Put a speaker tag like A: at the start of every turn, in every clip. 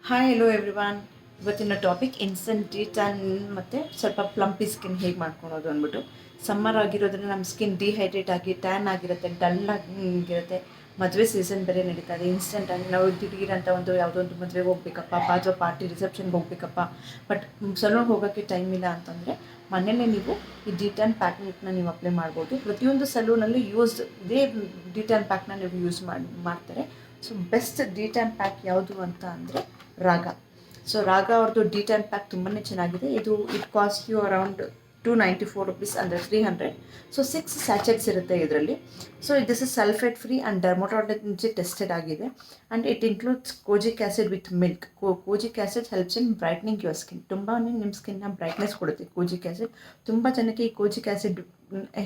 A: Hi hello everyone. ಇವತ್ತಿನ topic instant de-tan ಮತ್ತು ಸ್ವಲ್ಪ ಪ್ಲಂಪಿ ಸ್ಕಿನ್ ಹೇಗೆ ಮಾಡ್ಕೊಳೋದು ಅಂದ್ಬಿಟ್ಟು. ಸಮ್ಮರ್ ಆಗಿರೋದ್ರಿಂದ ನಮ್ಮ ಸ್ಕಿನ್ ಡಿಹೈಡ್ರೇಟ್ ಆಗಿ ಟ್ಯಾನ್ ಆಗಿರುತ್ತೆ, ಡಲ್ ಆಗಿರುತ್ತೆ. ಮದುವೆ ಸೀಸನ್ ಬೇರೆ ನಡೀತಾ ಇದೆ. ಇನ್ಸ್ಟೆಂಟಾಗಿ ನಾವು ದಿಢೀರಂತ ಯಾವುದೋ ಒಂದು ಮದುವೆಗೆ ಹೋಗ್ಬೇಕಪ್ಪ, ಬಾಜೋ ಪಾರ್ಟಿ ರಿಸೆಪ್ಷನ್ಗೆ ಹೋಗ್ಬೇಕಪ್ಪ, ಬಟ್ ಸಲೂನ್ಗೆ ಹೋಗೋಕ್ಕೆ ಟೈಮ್ ಇಲ್ಲ ಅಂತಂದರೆ ಮನೆಯಲ್ಲೇ ನೀವು ಈ ಡಿಟ್ಯಾನ್ ಪ್ಯಾಕ್ನ ನೀವು ಅಪ್ಲೈ ಮಾಡ್ಬೋದು. ಪ್ರತಿಯೊಂದು ಸಲೂನಲ್ಲಿ ಇದೇ ಡಿಟ್ಯಾನ್ ಪ್ಯಾಕ್ನ ನೀವು ಯೂಸ್ ಮಾಡ್ತಾರೆ. ಸೊ ಬೆಸ್ಟ್ ಡಿಟ್ಯಾನ್ ಪ್ಯಾಕ್ ಯಾವುದು ಅಂತ ಅಂದರೆ ರಾಗ. ಸೊ ರಾಗ ಅವ್ರದ್ದು ಡಿಟ್ಯಾನ್ ಪ್ಯಾಕ್ ತುಂಬಾ ಚೆನ್ನಾಗಿದೆ. It cost you around 294 rupees, ಅಂದರೆ 300. ಸೊ 6 ಸ್ಯಾಚೆಟ್ಸ್ ಇರುತ್ತೆ ಇದರಲ್ಲಿ. So this is sulphate free and dermatology tested ಆಗಿದೆ. And it includes kojic acid with milk. Kojic acid helps in brightening your skin. ತುಂಬಾ ನಿಮ್ಮ ಸ್ಕಿನ್ನ brightness ಕೊಡುತ್ತೆ ಕೋಜಿಕ್ acid. ತುಂಬ ಜನಕ್ಕೆ ಈ ಕೋಜಿಕ್ ಆ್ಯಸಿಡ್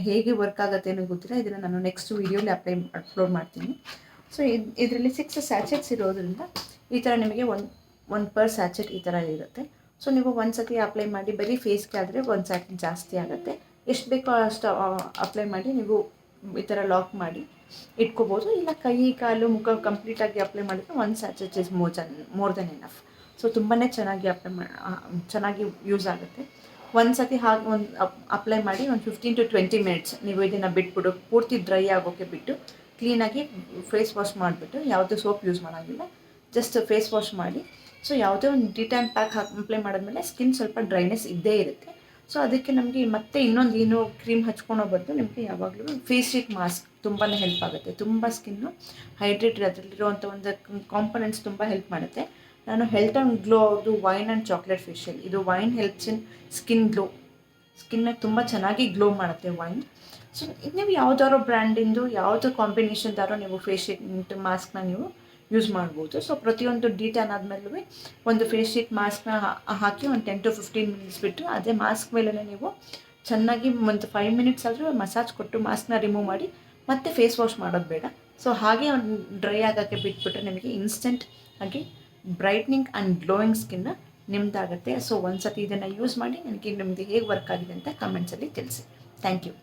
A: ಹೇಗೆ ವರ್ಕ್ ಆಗುತ್ತೆ ಅನ್ನೋ ಗೊತ್ತಿಲ್ಲ. ಇದನ್ನು ನಾನು ನೆಕ್ಸ್ಟ್ ವೀಡಿಯೋಲಿ ಅಪ್ಲೋಡ್ ಮಾಡ್ತೀನಿ. ಸೊ ಇದರಲ್ಲಿ 6 ಸ್ಯಾಚೆಟ್ಸ್ ಇರೋದ್ರಿಂದ ಈ ಥರ ನಿಮಗೆ ಒಂದು ಪರ್ ಸ್ಯಾಚೆಟ್ ಈ ಥರ ಇರುತ್ತೆ. ಸೊ ನೀವು ಒಂದು ಸತಿ ಅಪ್ಲೈ ಮಾಡಿ, ಬರೀ ಫೇಸ್ಗೆ ಆದರೆ ಒಂದು ಸ್ಯಾಚೆಟ್ ಜಾಸ್ತಿ ಆಗುತ್ತೆ. ಎಷ್ಟು ಬೇಕೋ ಅಷ್ಟು ಅಪ್ಲೈ ಮಾಡಿ ನೀವು ಈ ಥರ ಲಾಕ್ ಮಾಡಿ ಇಟ್ಕೋಬೋದು. ಇಲ್ಲ ಕೈ ಕಾಲು ಮುಖ ಕಂಪ್ಲೀಟಾಗಿ ಅಪ್ಲೈ ಮಾಡಿದರೆ ಒಂದು sachet is more than enough. So ತುಂಬಾ ಚೆನ್ನಾಗಿ ಯೂಸ್ ಆಗುತ್ತೆ. ಒಂದು ಸತಿ ಹಾಗೆ ಅಪ್ಲೈ ಮಾಡಿ ಒಂದು 15 to 20 ಮಿನಿಟ್ಸ್ ನೀವು ಇದನ್ನು ಬಿಟ್ಬಿಟ್ಟು ಪೂರ್ತಿ ಡ್ರೈ ಆಗೋಕ್ಕೆ ಬಿಟ್ಟು ಕ್ಲೀನಾಗಿ ಫೇಸ್ ವಾಶ್ ಮಾಡಿಬಿಟ್ಟು, ಯಾವುದೇ ಸೋಪ್ ಯೂಸ್ ಮಾಡೋಂಗಿಲ್ಲ, ಜಸ್ಟ್ ಫೇಸ್ ವಾಶ್ ಮಾಡಿ. ಸೊ ಯಾವುದೇ ಒಂದು ಡಿಟ್ಯಾನ್ ಪ್ಯಾಕ್ ಅಪ್ಲೈ ಮಾಡಿದ್ಮೇಲೆ ಸ್ಕಿನ್ ಸ್ವಲ್ಪ ಡ್ರೈನೆಸ್ ಇದ್ದೇ ಇರುತ್ತೆ. ಸೊ ಅದಕ್ಕೆ ನಮಗೆ ಮತ್ತೆ ಇನ್ನೊಂದು ಏನು ಕ್ರೀಮ್ ಹಚ್ಕೊಳೋ ಬದಲು ನಿಮಗೆ ಯಾವಾಗಲೂ ಫೇಸ್ ಶೀಟ್ ಮಾಸ್ಕ್ ತುಂಬಾ ಹೆಲ್ಪ್ ಆಗುತ್ತೆ. ತುಂಬ ಸ್ಕಿನ್ನು ಹೈಡ್ರೇಟ್, ಅದರಲ್ಲಿರುವಂಥ ಒಂದು ಕಾಂಪೊನೆಂಟ್ಸ್ ತುಂಬ ಹೆಲ್ಪ್ ಮಾಡುತ್ತೆ. ನಾನು ಹೆಲ್ತ್ ಆ್ಯಂಡ್ ಗ್ಲೋ ಅವ್ರದ್ದು ವೈನ್ ಆ್ಯಂಡ್ ಚಾಕ್ಲೇಟ್ ಫೇಶಿಯಲ್. ಇದು wine helps in skin glow. ಸ್ಕಿನ್ನ ತುಂಬ ಚೆನ್ನಾಗಿ ಗ್ಲೋ ಮಾಡುತ್ತೆ ವೈನ್. ಸೊ ನೀವು ಯಾವುದಾದ್ರು ಬ್ರ್ಯಾಂಡಿಂದು ಯಾವುದು ಕಾಂಬಿನೇಷನ್ದಾರೋ ನೀವು ಫೇಸ್ ಶೀಟ್ ಮಾಸ್ಕ್ನ ನೀವು ಯೂಸ್ ಮಾಡ್ಬೋದು. ಸೊ ಪ್ರತಿಯೊಂದು ಡಿಟ್ಯಾನ್ ಆದಮೇಲೂ ಒಂದು ಫೇಸ್ ಶೀಟ್ ಮಾಸ್ಕ್ನ ಹಾಕಿ ಒಂದು 10 to 15 ಮಿನಿಟ್ಸ್ ಬಿಟ್ಟು ಅದೇ ಮಾಸ್ಕ್ ಮೇಲೆ ನೀವು ಚೆನ್ನಾಗಿ ಒಂದು 5 ಮಿನಿಟ್ಸ್ ಆದರೂ ಮಸಾಜ್ ಕೊಟ್ಟು ಮಾಸ್ಕ್ನ ರಿಮೂವ್ ಮಾಡಿ ಮತ್ತೆ ಫೇಸ್ ವಾಶ್ ಮಾಡೋದು ಬೇಡ. ಸೊ ಹಾಗೆ ಒಂದು ಡ್ರೈ ಆಗೋಕ್ಕೆ ಬಿಟ್ಬಿಟ್ರೆ ನಿಮಗೆ ಇನ್ಸ್ಟೆಂಟ್ ಆಗಿ ಬ್ರೈಟ್ನಿಂಗ್ ಆ್ಯಂಡ್ ಗ್ಲೋಯಿಂಗ್ ಸ್ಕಿನ್ನ ನಿಮ್ದಾಗುತ್ತೆ. ಸೊ ಒಂದು ಸತಿ ಇದನ್ನು ಯೂಸ್ ಮಾಡಿ ನಿಮಗೆ ಹೇಗೆ ವರ್ಕ್ ಆಗಿದೆ ಅಂತ ಕಮೆಂಟ್ಸಲ್ಲಿ ತಿಳಿಸಿ. Thank you.